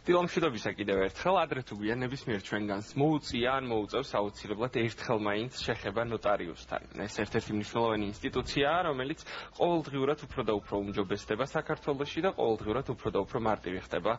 დილამშვიდობისა კიდევ ერთხელ, ადრე თუ გვიან ნებისმიერ ჩვენგანს მოუწია ან მოუწევს აუცილებლად ერთხელ მაინც შეხება ნოტარიუსთან. ეს ერთ-ერთი მნიშვნელოვანი ინსტიტუციაა, რომელიც ყოველდღიურად უფრო და უფრო უმჯობესდება საქართველოში და ყოველდღიურად უფრო და უფრო მარტივი ხდება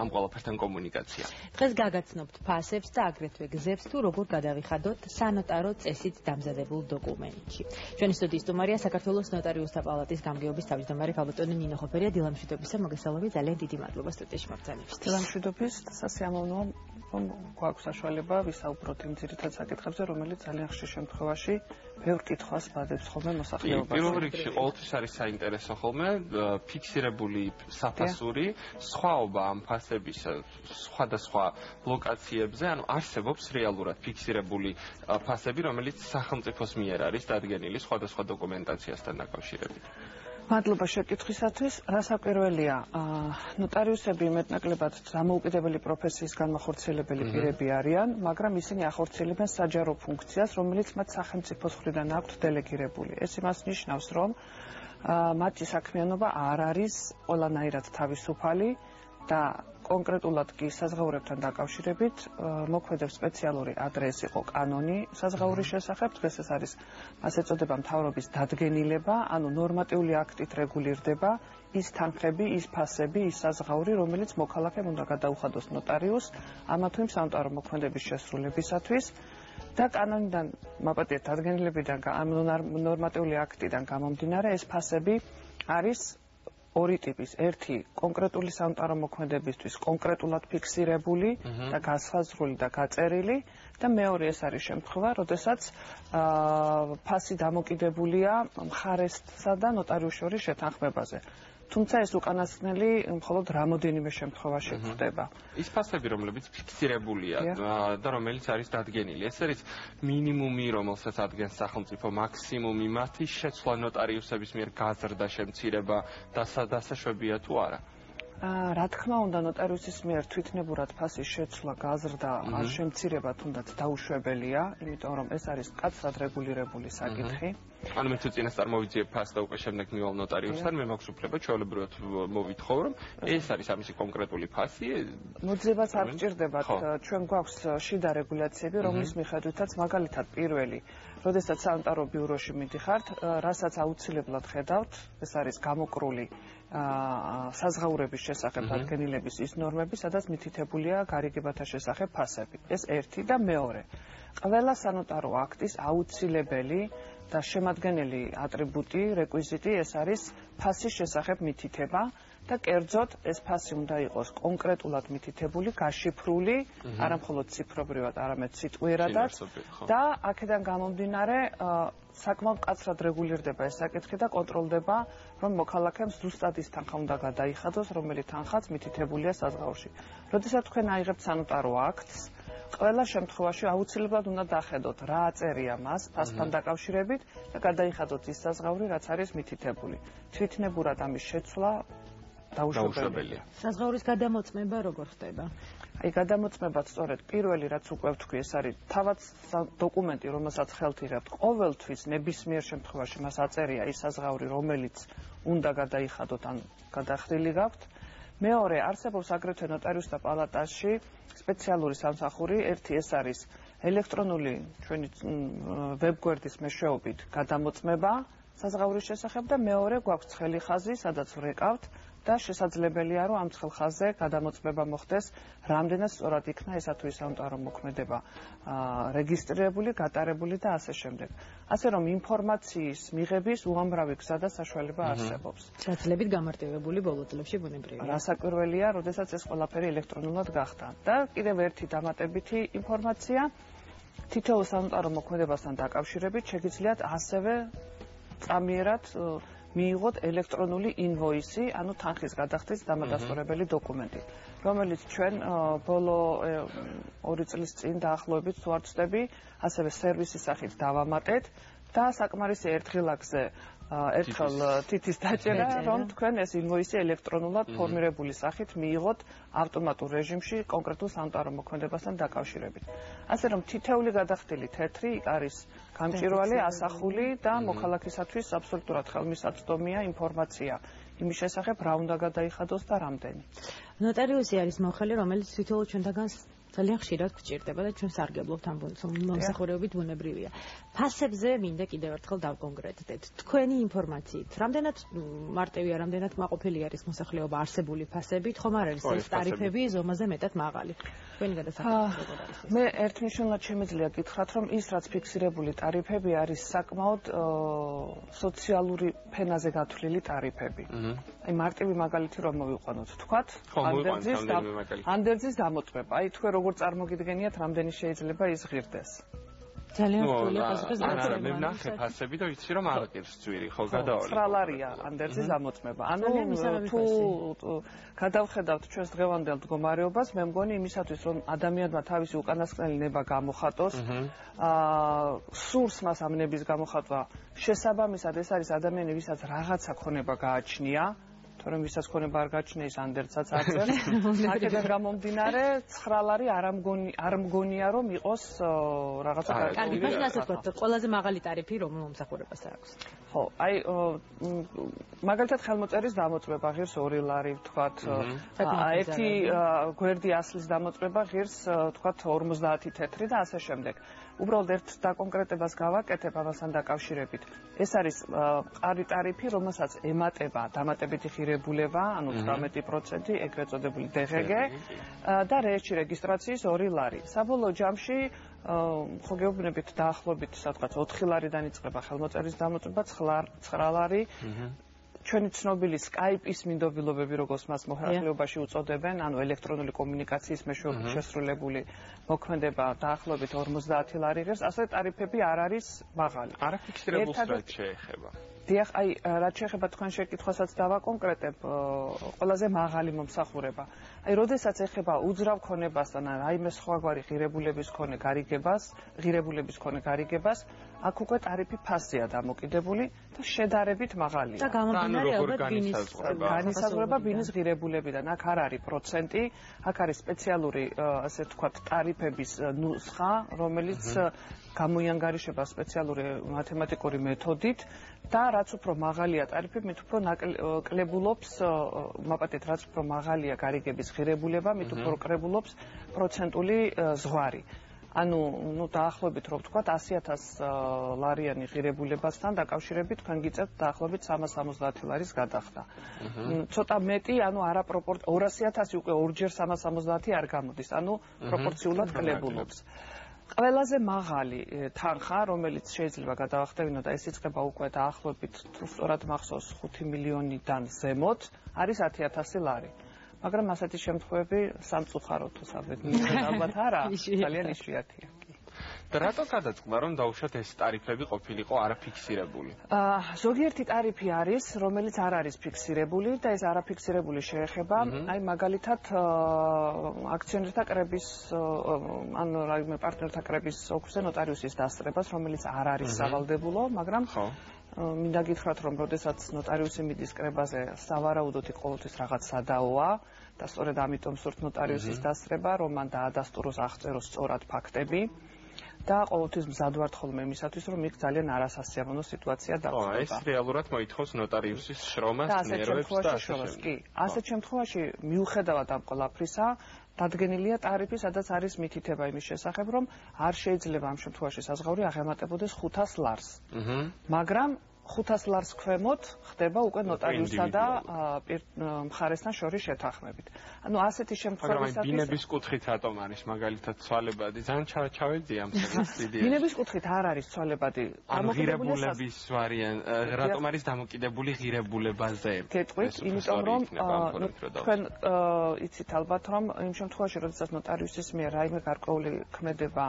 ამ ყველაფერთან კომუნიკაცია. დღეს გაგაცნობთ ფასებს და აგრეთვე გზებს თუ როგორ გადავიხადოთ სანოტარო წესით დამზადებულ დოკუმენტში. ჩვენი სტუდიის სტუმარია საქართველოს ნოტარიუსთა პალატის გამგეობის თავმჯდომარე ქალბატონი ნინო ხოფერია. დილამშვიდობისა, მოგესალმებით, ძალიან დიდი მადლობა სტუდიაში მოგზაურობისთვის. დილამშვიდობის და სასიამოვნოა გვაქვს საშუალება ვისაუბროთ იმ ძირითად საკითხებზე, რომელიც ძალიან ხშირ შემთხვევაში ბევრ კითხვას ბადებს ხოლმე მოსახლეობაში. პირველ რიგში ყოველთვის არის საინტერესო ხოლმე ფიქსირებული საფასური, სხვაობა ამ ფასების სხვადასხვა ლოკაციებზე, ანუ არსებობს რეალურად ფიქსირებული ფასები, რომელიც სახელმწიფოს მიერ არის დადგენილი სხვადასხვა დოკუმენტაციასთან დაკავშირებით. მადლობა შეკითხვისათვის. რასაკვირველია, ნოტარიუსები მეტნაკლებად დამოუკიდებელი პროფესიის განმახორციელებელი პირები არიან, მაგრამ ისინი ახორციელებენ საჯარო ფუნქციას, რომელიც მათ სახელმწიფოს მხრიდან აქვთ დელეგირებული. ეს იმას ნიშნავს, რომ მათი საქმიანობა არ არის ყველანაირად თავისუფალი და კონკრეტულად კი საზღაურებთან დაკავშირებით მოქმედებს სპეციალური ადრესი იყო კანონი საზღაურის შესახებ. დღეს ეს არის მას ეწოდება მთავრობის დადგენილება, ანუ ნორმატიული აქტით რეგულირდება ის თანხები, ის ფასები, ის საზღაური, რომელიც მოქალაქემ უნდა გადაუხადოს ნოტარიუსს ამა თუ იმ სანოტარო მოქმედების შესრულებისათვის. და კანონიდან, მაპატიეთ დადგენილებიდან, ამ ნორმატიული აქტიდან გამომდინარე, ეს ფასები არის ორი ტიპის. ერთი კონკრეტული სანოტარო მოქმედებისთვის კონკრეტულად ფიქსირებული და გასაზღვრული და გაწერილი და მეორე ეს არის შემთხვევა, როდესაც ფასი დამოკიდებულია მხარესსა და ნოტარიუსს შორის შეთანხმებაზე. თუმცა ეს უკანასკნელი მხოლოდ რამოდენიმე შემთხვევაში ხდება. ის ფასები, რომლებიც ფიქსირებულია და რომელიც არის დადგენილი, ეს არის მინიმუმი, რომელსაც ადგენს სახელმწიფო, მაქსიმუმი, მათი შეცვლა ნოტარიუსების მიერ გაზრდა, შემცირება და დასაშვებია თუ არა? რა თქმა უნდა, ნოტარიუსის მიერ თვითნებურად ფასის შეცვლა, გაზრდა, არ შემცირება თუნდაც დაუშვებელია, იმიტომ რომ ეს არის მკაცრად რეგულირებული საკითხი. ანუ მე თუ წინასწარ მოვიძიებ ფასს და უკვე შემდეგ მივალ ნოტარიუსთან, მე მაქვს უფლება ჩვეულებრივად მოვითხოვ, რომ ეს არის ამისი კონკრეტული ფასი. მოძებაც არ გჭირდებათ, ჩვენ გვაქვს შიდა რეგულაციები, რომლის მიხედვითაც მაგალითად პირველი, როდესაც სანოტარო ბიუროში მიდიხართ, რასაც აუცილებლად ხედავთ, ეს არის გამოკრული საზღაურების შესახებ დადგენილების ის ნორმები, სადაც მითითებულია გარიგებათა შესახებ ფასები. ეს ერთი და მეორე. ყველა სანოტარო აქტის აუცილებელი და შემადგენელი ატრიბუტი, რეკვიზიტი ეს არის ფასის შესახებ მითითება და კერძოდ ეს ფასი უნდა იყოს კონკრეტულად მითითებული, გაშიფრული, არა მხოლოდ ციფრობრივად, არამედ სიტყვიერადაც და აქედან გამომდინარე საკმაოდ მკაცრად რეგულირდება ეს საკითხი და კონტროლდება, რომ მოქალაქემ ზუსტად ის თანხა უნდა გადაიხადოს, რომელიც თანხაც მითითებულია საზღაურში. როდესაც თქვენ აიღებთ სანოტარო აქტს, ყველა შემთხვევაში აუცილებლად უნდა დახედოთ, რა აწერია მას ფასთან დაკავშირებით და გადაიხადოთ ის საზღაური, რაც არის მითითებული. თვითნებურად ამის შეცვლა დაუშვებელია. საზღაურის გადამოწმება როგორ ხდება? აი, გადამოწმებაც სწორედ პირველი, რაც უკვე ვთქვი, ეს არის თავად დოკუმენტი, რომელსაც ხელთ იღებთ. ყოველთვის ნებისმიერ შემთხვევაში მას აწერია ის საზღაური, რომელიც უნდა გადაიხადოთ ან გადახრილი გაქვთ. მეორე, არსებობს აგრეთვე ნოტარიუსთა პალატაში სპეციალური სამსახური, ერთი ეს არის ელექტრონული ჩვენი ვებგვერდის მეშვეობით გადამოწმება საზღაურის შესახებ და მეორე გვაქვს ცხელი ხაზი, სადაც ვრეკავთ და შესაძლებელია, რომ ამ ცხელ ხაზზე გადამოწმება მოხდეს, რამდენად სწორად იქნა ესა თუ ის სანოტარო მოქმედება რეგისტრირებული, გატარებული და ასე შემდეგ. ასე რომ ინფორმაციის მიღების უამრავი გზა და საშუალება არსებობს. საცილებით გამარტივებული ბოლო წლებში ბუნებრივია. რასაკვირველია, როდესაც ეს ყველაფერი ელექტრონულად გახდა. და კიდევ ერთი დამატებითი ინფორმაცია, თითოეულ სანოტარო მოქმედებასთან დაკავშირებით შეგიძლიათ ასევე წამიერად მიიღოთ ელექტრონული ინვოისი, ანუ თანხის გადახდის დამადასტურებელი დოკუმენტი, რომელიც ჩვენ ბოლო 2 წლის წინ დაახლოებით თუ არ ვცდები, ასევე სერვისის სახით დავამატეთ და საკმარისი ერთხილაკზე ერთხელ თითის დაჭერა, რომ თქვენ ეს ინვოისი ელექტრონულად ფორმირებული სახით მიიღოთ ავტომატურ რეჟიმში კონკრეტულ სანოტარო მოქმედებასთან დაკავშირებით. ასე რომ თითეული გადახდილი თეთრი არის გამჭვირვალე, ასახული და მოქალაქისათვის აბსოლუტურად ხელმისაწვდომია ინფორმაცია იმის შესახებ, რა უნდა გადაიხადოს და რამდენი. ნოტარიუსი არის მოხელი, რომელიც თითოეულ ჩვენთაგანს ძალიან ხშირად გვჭირდება და ჩვენ სარგებლობთ ამ მომსახურებით ბუნებრივია. ფასებზე მინდა კიდევ ერთხელ დავკონკრეტდეთ. თქვენი ინფორმაციით, რამდენად მარტივია, რამდენად მაყოფილი არის მოსახლეობა არსებული ფასებით, ხომ არ არის ეს ტარიფები ზომაზე მეტად მაღალი. თქვენი გადასახადი როგორ არის? მე ერთნიშნულად შემიძლია გითხრათ, რომ ის რაც ფიქსირებული ტარიფები არის საკმაოდ სოციალური ფენაზე გათვლილი ტარიფები. აი მარტივი მაგალითი რომ მოვიყვანოთ, თქვათ, ანდერძის დამოწმება. აი თქვენ როგორ წარმოგიდგენიათ, რამდენი შეიძლება ის ღირდეს? ძალიან რთულია პასუხი. არა, მე ვნახე ფასები და ვიცი რომ აღგებს ძვირი, ხო გადავალე. 9 ლარია ანდერძის დამოწმება. ანუ თუ გადავხედავთ ჩვენს დღევანდელ მდგომარეობას, მე მგონი იმისათვის რომ ადამიანმა თავისი უკანასკნელი ნება გამოხატოს, სურს მას ამ ნების გამოხატვა, შესაბამისად ეს არის ადამიანი, ვისაც რაღაცა ქონება გააჩნია. თორემ ვისაც ქონება არ გაჩნია ის ანდერძსაც აწერს. აქედან გამომდინარე 9 ლარი არ მგონია რომ იყოს რაღაცა კარგი, მაგრამ ასე ვთქვათ, ყველაზე მაღალი ტარიფი რომ მომსახურებას აქვს. ხო, აი მაგალითად ხელმოწერის დამოწმება ღირს 2 ლარი, ვთქვათ, ერთი გვერდი ასლის დამოწმება ღირს, ვთქვათ, 50 თეთრი და ასე შემდეგ. უბრალოდ ერთ დაკონკრეტებას გავაკეთებ ამასთან დაკავშირებით. ეს არის მყარი ტარიფი, რომელსაც ემატება დამატებითი ღირებულება, ანუ 18%, ეგრეთ წოდებული DGG და რეესტრი რეგისტრაციის 2 ლარი. საბოლოო ჯამში ხო გეუბნებით დაახლოებით, სადღაც 4 ლარიდან იწყება ხელმოწერის დამოწმება, 9 ლარი. ჩვენი ცნობილი Skype-ის მინდობილობები, როგორც მას მოხალხეობაში უწოდებენ, ანუ ელექტრონული კომუნიკაციის მეშვეობით შესრულებული მოქმედება დაახლოებით 50 ლარი ღირს, ასე ტარიფები არ არის მაღალი. არაფიქსირებულს რაც შეეხება. დიახ, აი, რაც შეეხება თქვენ შეკითხვასაც დავაკონკრეტებ, ყველაზე მაღალი მომსახურება. აი, როდესაც ეხება უძრავ ქონებასთან, რაიმე სხვაგვარი ღირებულების მქონე გარიგებას, აქ უკვე ტარიფი ფასია დამოკიდებული და შედარებით მაღალია. და გამომდინარე ალბათ განისაზღვრება ბინის ღირებულებიდან. აქ არ არის პროცენტი, აქ არის სპეციალური, ასე ვთქვათ, ტარიფების ნუსხა, რომელიც გამოიანგარიშება სპეციალური მათემატიკური მეთოდით და რაც უფრო მაღალია ტარიფი, მით უფრო კლებულობს, მაპატეთ, რაც უფრო მაღალია გარიგების ღირებულება, მით უფრო კლებულობს პროცენტული ზღვარი. ანუ, დაახლოებით რო ვთქვათ, 100.000 ლარიანი ღირებულებასთან დაკავშირებით თქვენ გიწევთ დაახლოებით 370 ლარის გადახდა. ცოტა მეტი, ანუ 200.000 უკვე ორჯერ 370 არ გამოდის, ანუ პროპორციულად კლებულობს. ყველაზე მაღალი თანხა, რომელიც შეიძლება გადავახტევინოთ და ეს იწყება უკვე დაახლოებით, თუ სწორად მახსოვს, 5 მილიონიდან ზემოთ, არის 10.000 ლარი. მაგრამ ასეთი შემთხვევები სამწუხაროდ თუ ალბათ არა, ძალიან იშვიათია. და რატო გადაწყდა რომ დაუშვათ ეს ტარიფები ყოფილიყო არაფიქსირებული? ზოგიერთი ტარიფი არის, რომელიც არ არის ფიქსირებული და ეს არაფიქსირებული შეეხება, აი მაგალითად აქციონერთა კრების ან რაიმე პარტნიორთა კრების ოქროზე ნოტარიუსის დასწრებას, რომელიც არ არის სავალდებულო, მაგრამ მინდა გითხრათ, რომ როდესაც ნოტარიუსი მიდის კრებაზე, სავარაუდოდ ყოველთვის რაღაც სადაოა და სწორედ ამიტომ სურთ ნოტარიუსის დასწრება, რომ მან დაადასტუროს, აღწეროს სწორად ფაქტები. და ყოველთვის მზად ვართ ხოლმე იმისათვის, რომ იქ ძალიან არასასიამოვნო სიტუაცია დაგვხვდება. ეს რეალურად მოითხოვს ნოტარიუსის შრომას, ნერვებს და კი, ასეთ შემთხვევაში მიუხედავად ამ ყველაფრისა, დადგენილია ტარიფი, სადაც არის მითითება იმის შესახებ, რომ არ შეიძლება ამ შემთხვევაში საზღაური აღემატებოდეს 500 ლარს. მაგრამ 500 ლარს ქვემოთ ხდება უკვე ნოტარიუსსა და მხარესთან შორის შეთანხმებით. ანუ ასეთი შემთხვევისათვის მაგრამ ბინების კუთხით რატომ არის მაგალითად ცვალებადი? ძალიან ჩავეძი ამ სიტუაციას. ბინების კუთხით არ არის ცვალებადი. ღირებულების რატომ არის დამოკიდებული ღირებულებაზე? გეტყვით, იმიტომ რომ თქვენ იცით ალბათ, რომ იმ შემთხვევაში, როდესაც ნოტარიუსის მიერ რაიმე გარკვეული ქმედება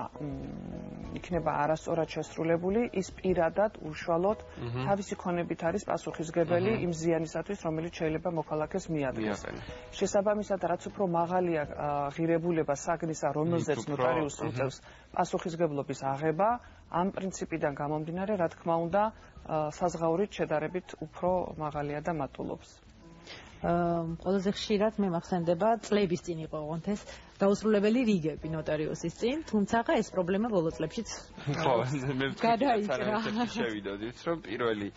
იქნება არასწორად შესრულებული, ის პირადად უშუალოდ თავისი ქონებით არის პასუხისმგებელი იმ ზიანისათვის, რომელიც შეიძლება მოქალაქეს მიადგეს. შესაბამისად, რაც უფრო მაღალია ღირებულება საგნისა, რომელზეც ნოტარიუსი უწევს პასუხისმგებლობის აღება, ამ პრინციპიდან გამომდინარე, რა თქმა უნდა, საზღაურით შედარებით უფრო მაღალია და მატულობს. ყველაზე ხშირად მე მახსენდება წლების წინ იყო ოღონდ ეს დაუსრულებელი რიგები ნოტარიუსის წინ, თუმცა ეს პრობლემა ბოლო წლებშიც გადაიჭრა. შევიდოდით, რომ პირველი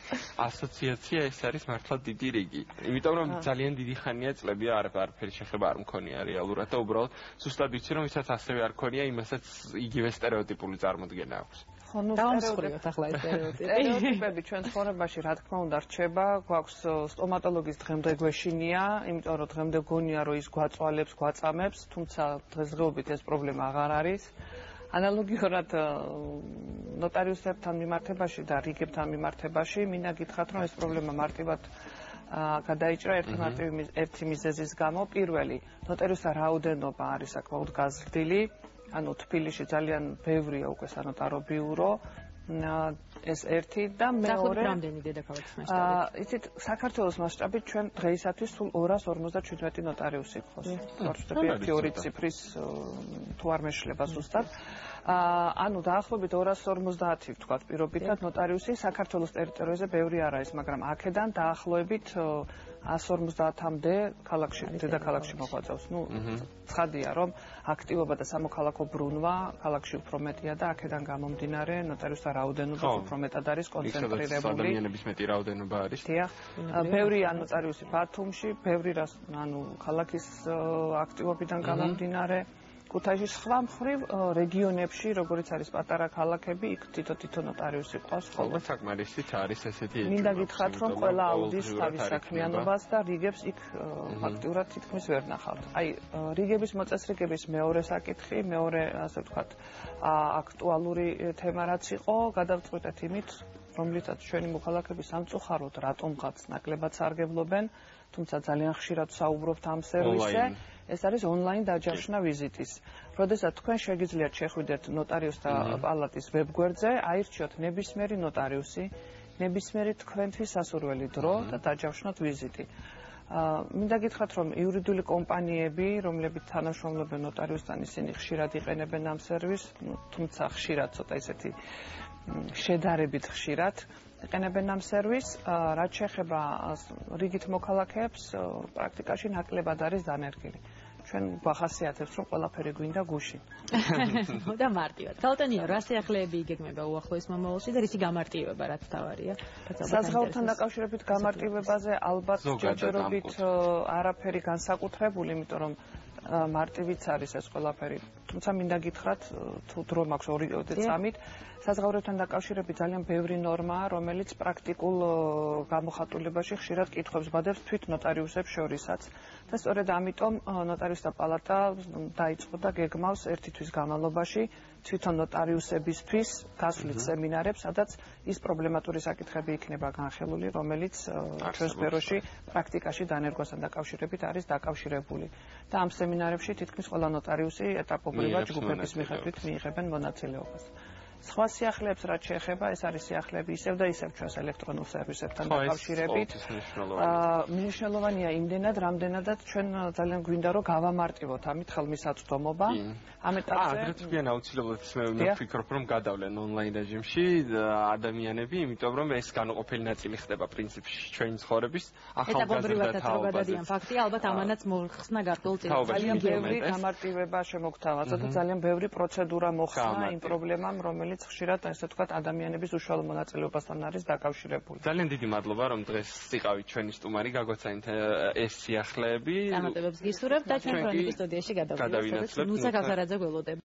ასოციაცია ეს არის მართლა დიდი რიგი. იმიტომ რომ ძალიან დიდი ხანია წლებია არაფერი შეხება არ მქონია რეალურად და უბრალოდ ზუსტად ვიცი რომ ვისაც ასევე არ ქონია იმასაც იგივე სტერეოტიპული წარმოდგენა აქვს. დავამსხვრიოთ ახლა ეს სტერეოტიპები ჩვენ ცხოვრებაში რა თქმა უნდა რჩება, გვაქვს სტომატოლოგის დღემდე გვეშინია, იმიტომ რომ დღემდე გონია რომ ის გვაწვალებს, გვაწამებს, თუმცა დღესდღეობით ეს პრობლემა აღარ არის. ანალოგიურად ნოტარიუსებთან მიმართებაში და რიგებთან მიმართებაში მინდა გითხრათ რომ ეს პრობლემა მარტივად გადაიჭრა ერთი მიზეზის გამო. პირველი, ნოტარიუსთა რაოდენობა არის საკმაოდ გაზრდილი. ანუ თბილისში ძალიან ბევრია უკვე სანოტარო ბიურო. ეს ერთი და მეორე რამდენი დედაქალაქის მასშტაბით? იცით, საქართველოს მასშტაბით ჩვენ დღეისათვის სულ 257 ნოტარიუსი გვყავს. ვარსკვლავი 1-2 ციფრის თუ არ მეშლება ზუსტად. ანუ დაახლოებით 250 ვთქვათ პირობითად ნოტარიუსი საქართველოს ტერიტორიაზე ბევრი არ არის, მაგრამ აქედან დაახლოებით 150-მდე ქალაქში, დედაქალაქში მოღვაწეობს. ცხადია, რომ აქტივობა და სამოქალაქო ბრუნვა ქალაქში უფრო მეტია და აქედან გამომდინარე ნოტარიუსთა რაოდენობა უფრო მეტად არის კონცენტრირებული. ადამიანების მეტი რაოდენობა არის. დიახ. ბევრია ნოტარიუსი ბათუმში, ბევრი ანუ ქალაქის აქტივობიდან გამომდინარე. ქუთაისში სხვა მხრივ რეგიონებში, როგორც არის პატარა ქალაქები, იქ თითო ნოტარიუსი ყავს. ხოლმე საკმარისით არის ესეთი. მინდა გითხრათ, რომ ყველა აუდის თავის საქმიანობას და რიგებს იქ ფაქტიურად თითქმის ვერ ნახავთ. აი, რიგების მოწესრიგების მეორე საკითხი, მეორე ასე ვთქვათ, აქტუალური თემა რაც იყო, გადავწყვიტეთ იმით, რომლითაც ჩვენი მოქალაქეები სამწუხაროდ რატომღაც ნაკლებად სარგებლობენ, თუმცა ძალიან ხშირად საუბრობთ ამ სერვისზე. ეს არის ონლაინ დაჯავშნა ვიზიტის. როდესაც თქვენ შეგიძლიათ შეხვიდეთ ნოტარიუსთა პალატის ვებგვერდზე, აირჩიოთ ნებისმიერი ნოტარიუსი, ნებისმიერი თქვენთვის სასურველი დრო და დაჯავშნოთ ვიზიტი. მინდა გითხრათ, რომ იურიდიული კომპანიები, რომლებიც თანამშრომლობენ ნოტარიუსთან, ისინი ხშირად იყენებენ ამ სერვისს, თუმცა ხშირად ცოტა ისეთი შედარებით ხშირად იყენებენ ამ სერვისს. რაც შეეხება რიგით მოქალაქეებს, პრაქტიკაში ნაკლებად არის დანერგილი. ჩვენ გვახასიათებს, რომ ყველაფერი გვინდა გუშინ. და მარტივად. ქალტანია, რა სიახლეები იგეგმება უახლოეს მომავალში და რისი გამარტივება რაც თავარია? საზღვაოსთან დაკავშირებით გამარტივებაზე ალბათ ჯერჯერობით არაფერი განსაკუთრებული, იმიტომ რომ მარტივიც არის ეს ყველაფერი. თუმცა მინდა გითხრათ, თუ დრო მაქვს 2 წამით, საზღვაოსთან დაკავშირებით ძალიან ბევრი ნორმაა, რომელიც პრაქტიკულ გამოხატულებაში ხშირად კითხვებს ბადებს თვით ნოტარიუსებს შორისაც. და სწორედ ამიტომ ნოტარიუსთა პალატა დაიწყო და გეგმავს ერთი თვის განმავლობაში თვითონ ნოტარიუსებისთვის გასვლით სემინარებს, სადაც ის პრობლემატური საკითხები იქნება განხილული, რომელიც ჩვენს სფეროში პრაქტიკაში დანერგვასთან დაკავშირებით არის დაკავშირებული. და ამ სემინარებში თითქმის ყველა ნოტარიუსი ეტაპობრივად ჯგუფების მიხედვით მიიღებენ მონაწილეობას. სხვა სიახლეებს რაც შეეხება, ეს არის სიახლეები ისევ და ისევ ჩვენს ელექტრონულ სერვისებთან დაკავშირებით. მნიშვნელოვანია იმდენად, რამდენადაც ჩვენ ძალიან გვინდა რომ გავამარტივოთ ამით ხელმისაწვდომობა. ამ ეტაპზე ადრეწლიან აუცილებლად მე ვფიქრობ, რომ გადავლენ ონლაინ რეჟიმში ადამიანები, იმიტომ რომ ეს განუყოფელი ნაწილი ხდება პრინციპში ჩვენი ცხოვრების ახალგაზრდა თაობაზე. ფაქტია, ალბათ ამანაც მოხსნა გარკვეულ წელს. ძალიან ბევრი გამარტივება შემოგთავაზა და ძალიან ბევრი პროცედურა მოხსნა იმ პრობლემამ, რომელიც ხშირად ასე ვთქვათ ადამიანების უშუალო მონაწილეობასთან არის დაკავშირებული. ძალიან დიდი მადლობა რომ დღეს იყავით ჩვენი სტუმარი, გაგოცანით ეს სიახლეები. წარმატებებს გისურვებთ და ჩვენ ქრონიკის სტუდიაში გადავიდეთ. ნუცა გაზარაძე გველოდება.